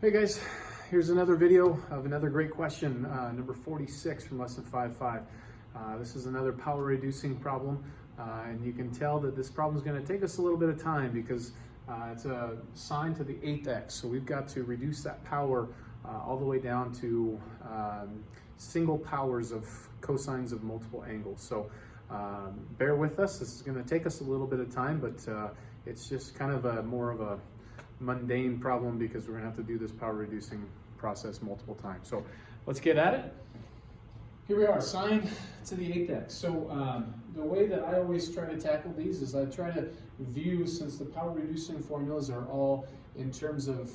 Hey guys, here's another video of another great question, number 46 from lesson 5.5. This is another power reducing problem, and you can tell that this problem is going to take us a little bit of time because it's a sine to the 8th x, so we've got to reduce that power all the way down to single powers of cosines of multiple angles. So bear with us. This is going to take us a little bit of time, but it's just kind of more of a mundane problem because we're going to have to do this power reducing process multiple times. So let's get at it. Here we are, sine to the 8th x. So the way that I always try to tackle these is I try to view, since the power reducing formulas are all in terms of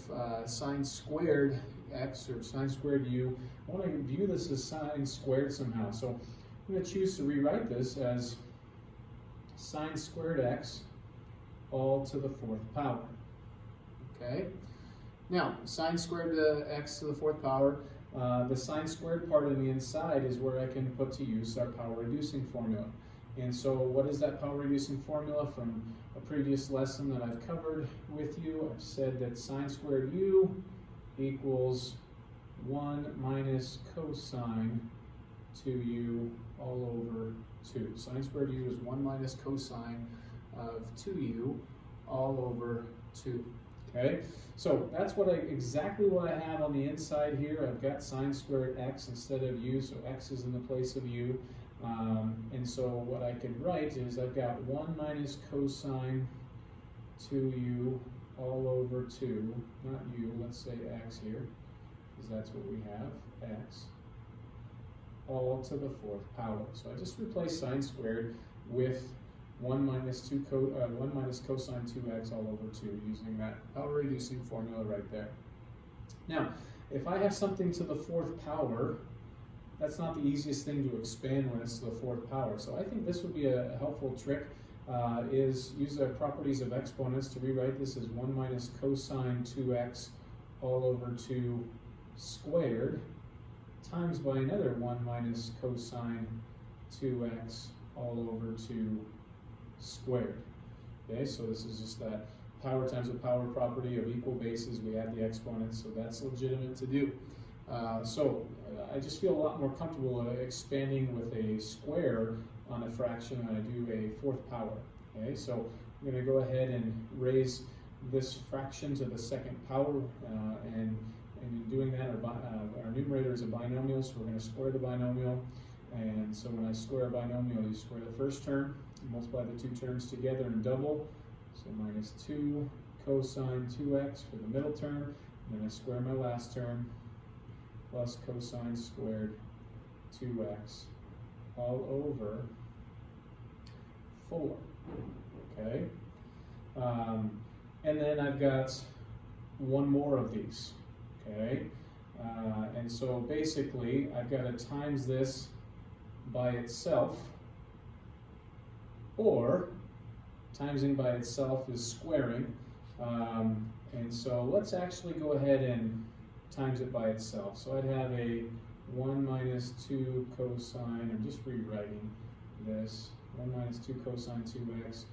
sine squared x or sine squared u, I want to view this as sine squared somehow. So I'm going to choose to rewrite this as sine squared x all to the 4th power. Okay, now sine squared x to the 4th power, the sine squared part on the inside is where I can put to use our power reducing formula. And so what is that power reducing formula from a previous lesson that I've covered with you? I've said that sine squared u equals 1 minus cosine 2u all over 2. Sine squared u is 1 minus cosine of 2u all over 2. Okay, so that's exactly what I have on the inside here. I've got sine squared x instead of u, so x is in the place of u. And so what I could write is I've got 1 minus cosine 2u all over 2, not u, let's say x here, because that's what we have, x, all to the 4th power. So I just replace sine squared with 1 minus cosine 2x all over 2 using that power reducing formula right there. Now, if I have something to the 4th power, that's not the easiest thing to expand when it's to the 4th power. So I think this would be a helpful trick, is use the properties of exponents to rewrite this as 1 minus cosine 2x all over 2 squared times by another 1 minus cosine 2x all over 2 squared. Okay, so this is just that power times the power property of equal bases. We add the exponents, so that's legitimate to do. So I just feel a lot more comfortable expanding with a square on a fraction than I do a 4th power. Okay, so I'm going to go ahead and raise this fraction to the 2nd power, and in doing that, our numerator is a binomial, so we're going to square the binomial. And so when I square a binomial, you square the first term, multiply the two terms together and double. So minus 2 cosine 2x for the middle term, and then I square my last term, plus cosine squared 2x all over 4. Okay? And then I've got one more of these. Okay? And so basically, I've got to times this by itself, or timesing by itself is squaring, and so let's actually go ahead and times it by itself. So I'd have a 1 minus 2 cosine, I'm just rewriting this, 1 minus 2 cosine 2x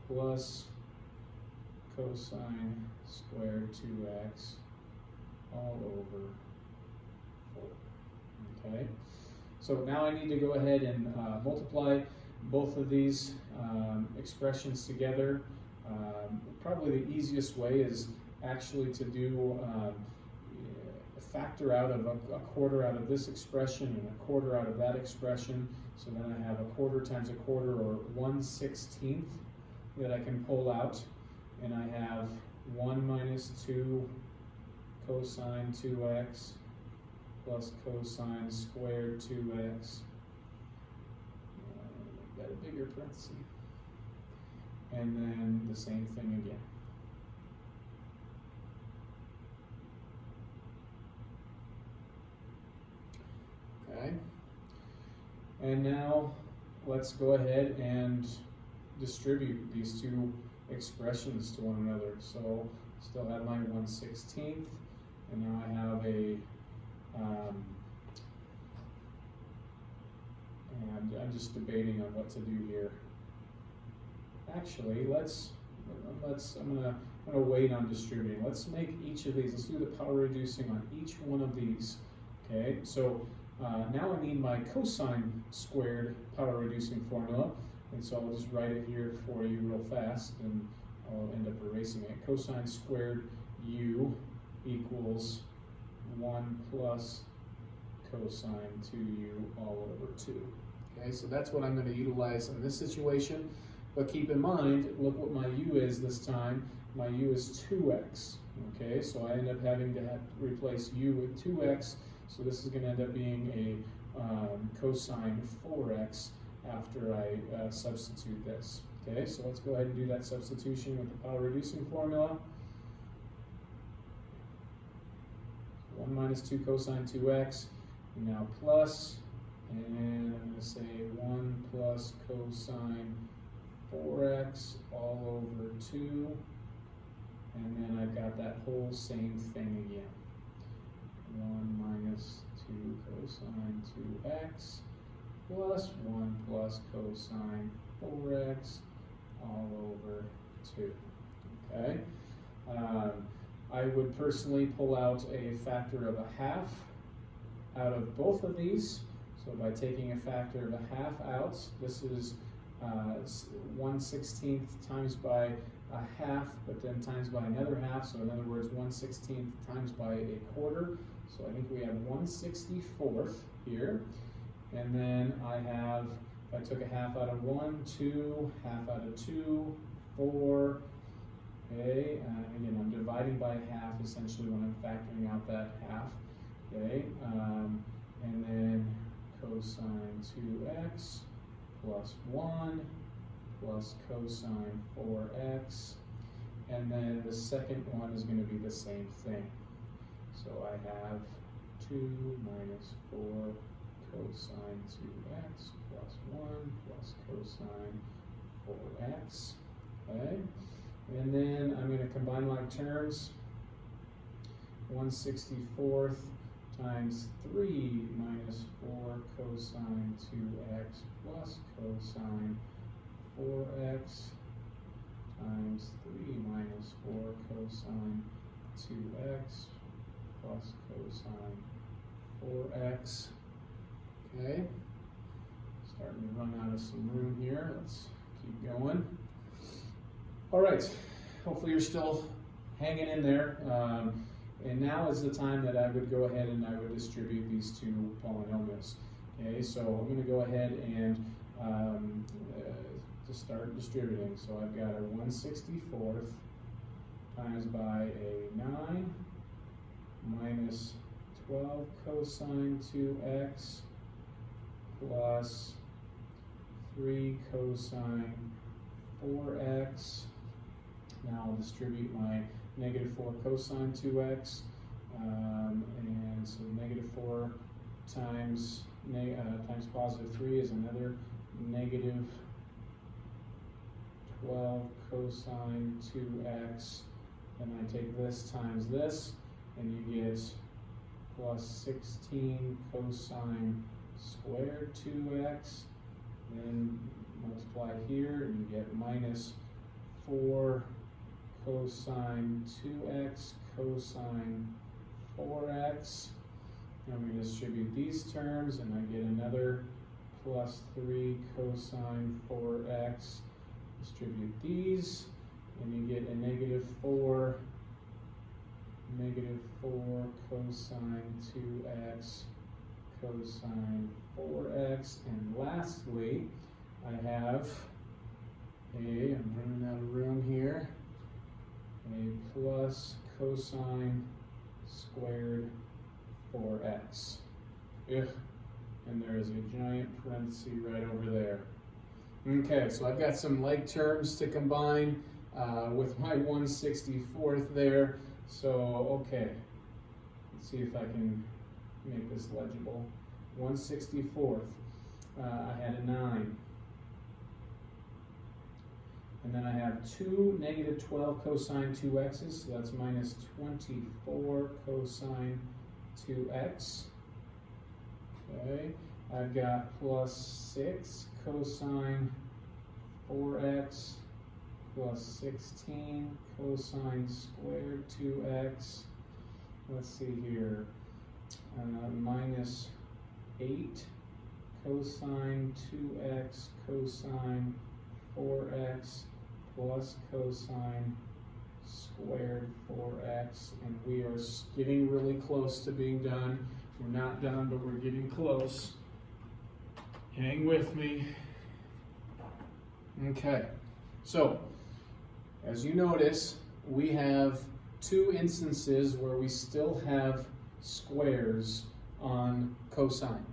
plus cosine squared 2x all over 4. Okay? So now I need to go ahead and multiply both of these expressions together. Probably the easiest way is actually to do a factor out of a quarter out of this expression and a quarter out of that expression. So then I have a quarter times a quarter, or 1/16 that I can pull out. And I have 1 minus 2 cosine 2x plus cosine squared 2x, got a bigger parenthesis, and then the same thing again. Okay, and now let's go ahead and distribute these two expressions to one another. So still have my 1/16, and now I have a and I'm just debating on what to do here. Actually, let's I'm gonna wait on distributing. Let's make each of these. Let's do the power reducing on each one of these. Okay, so now I need my cosine squared power reducing formula, and so I'll just write it here for you real fast, and I'll end up erasing it. Cosine squared u equals 1 plus cosine 2u all over 2. Okay, so that's what I'm going to utilize in this situation. But keep in mind, look what my u is this time. My u is 2x. Okay, so I end up having to replace u with 2x. So this is going to end up being a cosine 4x after I substitute this. Okay, so let's go ahead and do that substitution with the power reducing formula. 1 minus 2 cosine 2x, now plus, and I'm going to say 1 plus cosine 4x all over 2, and then I've got that whole same thing again. 1 minus 2 cosine 2x plus 1 plus cosine 4x all over 2. Okay. I would personally pull out a factor of 1/2 out of both of these. So by taking a factor of 1/2 out, this is 1/16 times by 1/2, but then times by another 1/2. So in other words, 1/16 times by 1/4. So I think we have 1/64 here. And then I have, if I took 1/2 out of 1, 2, 1/2 out of 2, 4. Okay, again, I'm dividing by 1/2 essentially when I'm factoring out that 1/2. Okay, and then cosine 2x plus 1 plus cosine 4x, and then the second one is going to be the same thing. So I have 2 minus 4 cosine 2x plus 1 plus cosine 4x. Okay. And then I'm going to combine like terms. 1/64 times 3 minus 4 cosine 2x plus cosine 4x times 3 minus 4 cosine 2x plus cosine 4x. Okay. Starting to run out of some room here. Let's keep going. All right, hopefully you're still hanging in there. And now is the time that I would go ahead and I would distribute these two polynomials. Okay, so I'm going to go ahead and to start distributing. So I've got a 1/64 times by a 9 minus 12 cosine 2x plus 3 cosine 4x. Now I'll distribute my negative 4 cosine 2x, and so negative 4 times positive 3 is another negative 12 cosine 2x, and I take this times this, and you get plus 16 cosine squared 2x, then multiply here, and you get minus 4 cosine 2x cosine 4x. I'm going to distribute these terms, and I get another plus 3 cosine 4x. Distribute these, and you get a negative 4 cosine 2x cosine 4x. And lastly, I have I'm running out of room here, a plus cosine squared 4x. Ugh. And there is a giant parenthesis right over there. Okay, so I've got some like terms to combine with my 1/64 there. So, okay, let's see if I can make this legible. 1/64, I had a 9. And then I have 2 negative 12 cosine 2x's, so that's minus 24 cosine 2x. Okay, I've got plus 6 cosine 4x plus 16 cosine squared 2x. Let's see here, minus 8 cosine 2x cosine 4x plus cosine squared 4x, and we are getting really close to being done. We're not done, but we're getting close. Hang with me. Okay, so as you notice, we have two instances where we still have squares on cosine.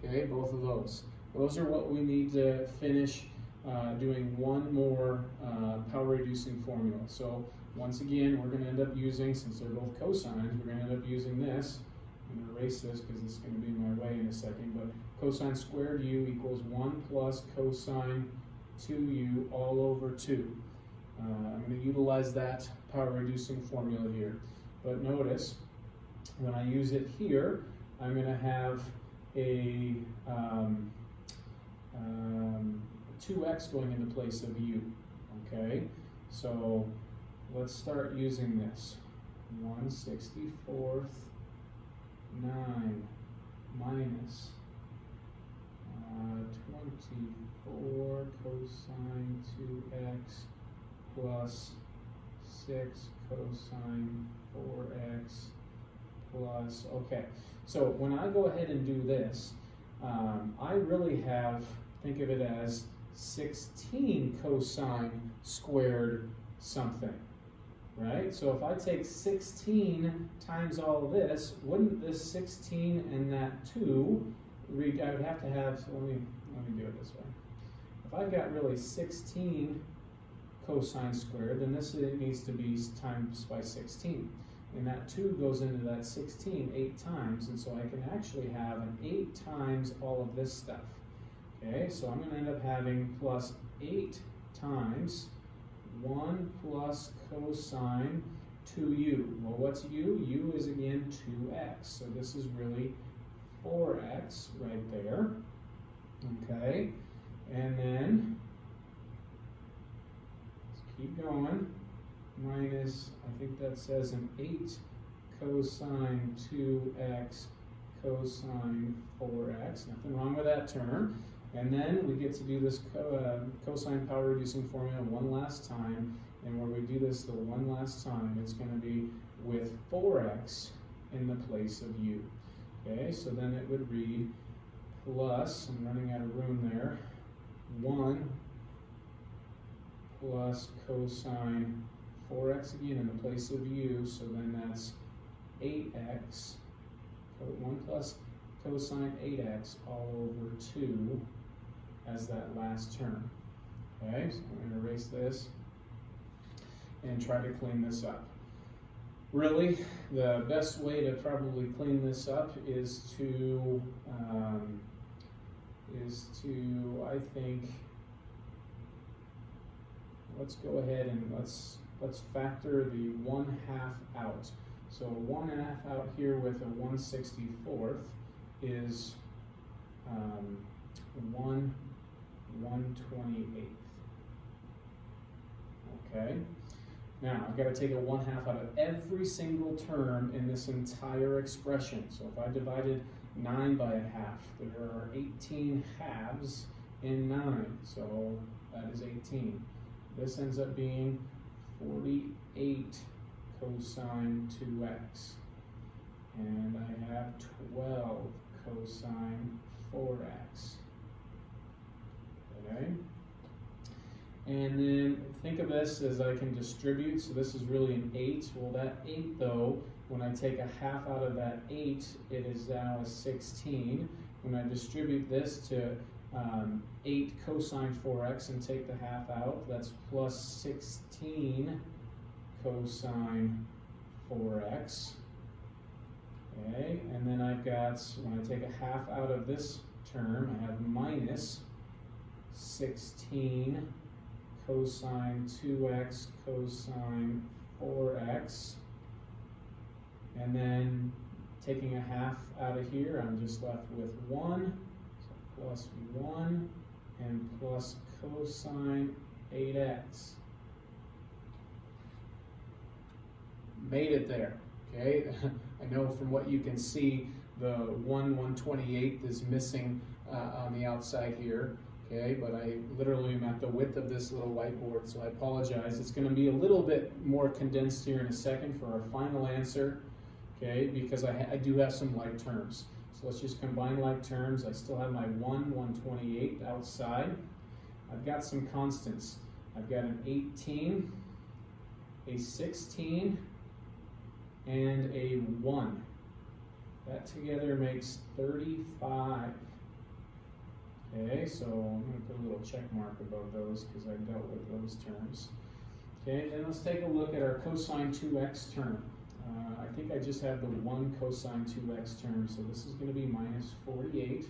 Okay, both of those. Those are what we need to finish doing one more power reducing formula. So once again, we're going to end up using, since they're both cosines, we're going to end up using this. I'm going to erase this because it's going to be in my way in a second, but cosine squared u equals 1 plus cosine 2u all over 2. I'm going to utilize that power reducing formula here. But notice, when I use it here, I'm going to have a 2x going into place of u. Okay, so let's start using this. 1/64 9 minus 24 cosine 2x plus 6 cosine 4x plus, okay, so when I go ahead and do this, I really have, think of it as 16 cosine squared something, right? So if I take 16 times all of this, wouldn't this 16 and that 2, I would have to have, so let me do it this way. If I've got really 16 cosine squared, then this needs to be times by 16. And that 2 goes into that 16 8 times, and so I can actually have an 8 times all of this stuff. Okay, so I'm going to end up having plus 8 times 1 plus cosine 2u. Well, what's u? u is again 2x, so this is really 4x right there. Okay, and then let's keep going. Minus, I think that says an 8 cosine 2x cosine 4x. Nothing wrong with that term. And then we get to do this cosine power reducing formula one last time. And where we do this the one last time, it's going to be with 4x in the place of u. Okay, so then it would read plus, I'm running out of room there, 1 plus cosine 4x again in the place of u, so then that's 8x, 1 plus cosine 8x all over 2 as that last term. Okay, so I'm going to erase this and try to clean this up. Really, the best way to probably clean this up is to I think, let's go ahead and let's factor the 1/2 out. So 1/2 out here with a 1/64 is 1/128. Okay. Now I've got to take a 1/2 out of every single term in this entire expression. So if I divided 9 by 1/2, there are 18 halves in 9. So that is 18. This ends up being 48 cosine 2x. And I have 12 cosine 4x. Okay? And then think of this as I can distribute, so this is really an 8. Well, that 8 though, when I take a 1/2 out of that 8, it is now a 16. When I distribute this to 8 cosine 4x and take the 1/2 out, that's plus 16 cosine 4x. Okay, and then I've got, when I take a 1/2 out of this term, I have minus 16 cosine 2x cosine 4x, and then taking a 1/2 out of here, I'm just left with 1, so plus 1 and plus cosine 8x. made it there, okay? I know from what you can see, the 1/128 is missing on the outside here, okay? But I literally am at the width of this little whiteboard, so I apologize. It's going to be a little bit more condensed here in a second for our final answer, okay? Because I do have some like terms. So let's just combine like terms. I still have my 1/128 outside. I've got some constants. I've got an 18, a 16, and a 1. That together makes 35. Okay, so I'm going to put a little check mark above those because I've dealt with those terms. Okay, then let's take a look at our cosine 2x term. I think I just have the one cosine 2x term, so this is going to be minus 48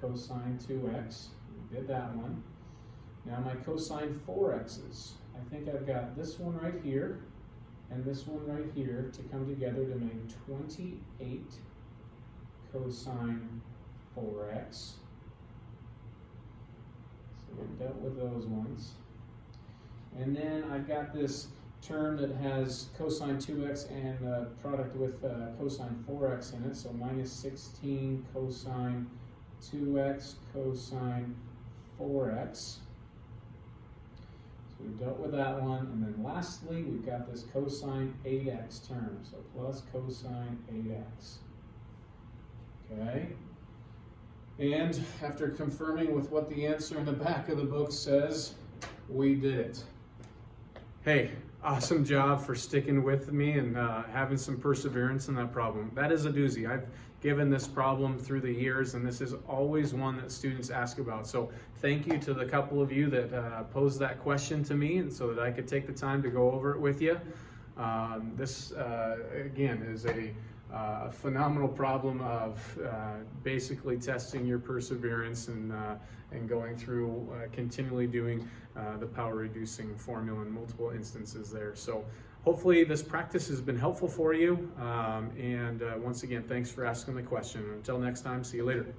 cosine 2x. We did that one. Now my cosine 4x's. I think I've got this one right here and this one right here to come together to make 28 cosine 4x. So we've dealt with those ones. And then I've got this term that has cosine 2x and the product with cosine 4x in it, so minus 16 cosine 2x cosine 4x. So we've dealt with that one. And then lastly, we've got this cosine 8x term, so plus cosine 8x. Okay? And after confirming with what the answer in the back of the book says, we did it. Hey, awesome job for sticking with me and having some perseverance in that problem. That is a doozy. I've given this problem through the years, and this is always one that students ask about. So thank you to the couple of you that posed that question to me, and so that I could take the time to go over it with you. This, again, is a phenomenal problem of basically testing your perseverance and going through continually doing the power reducing formula in multiple instances there. So hopefully this practice has been helpful for you. And once again, thanks for asking the question. Until next time, see you later.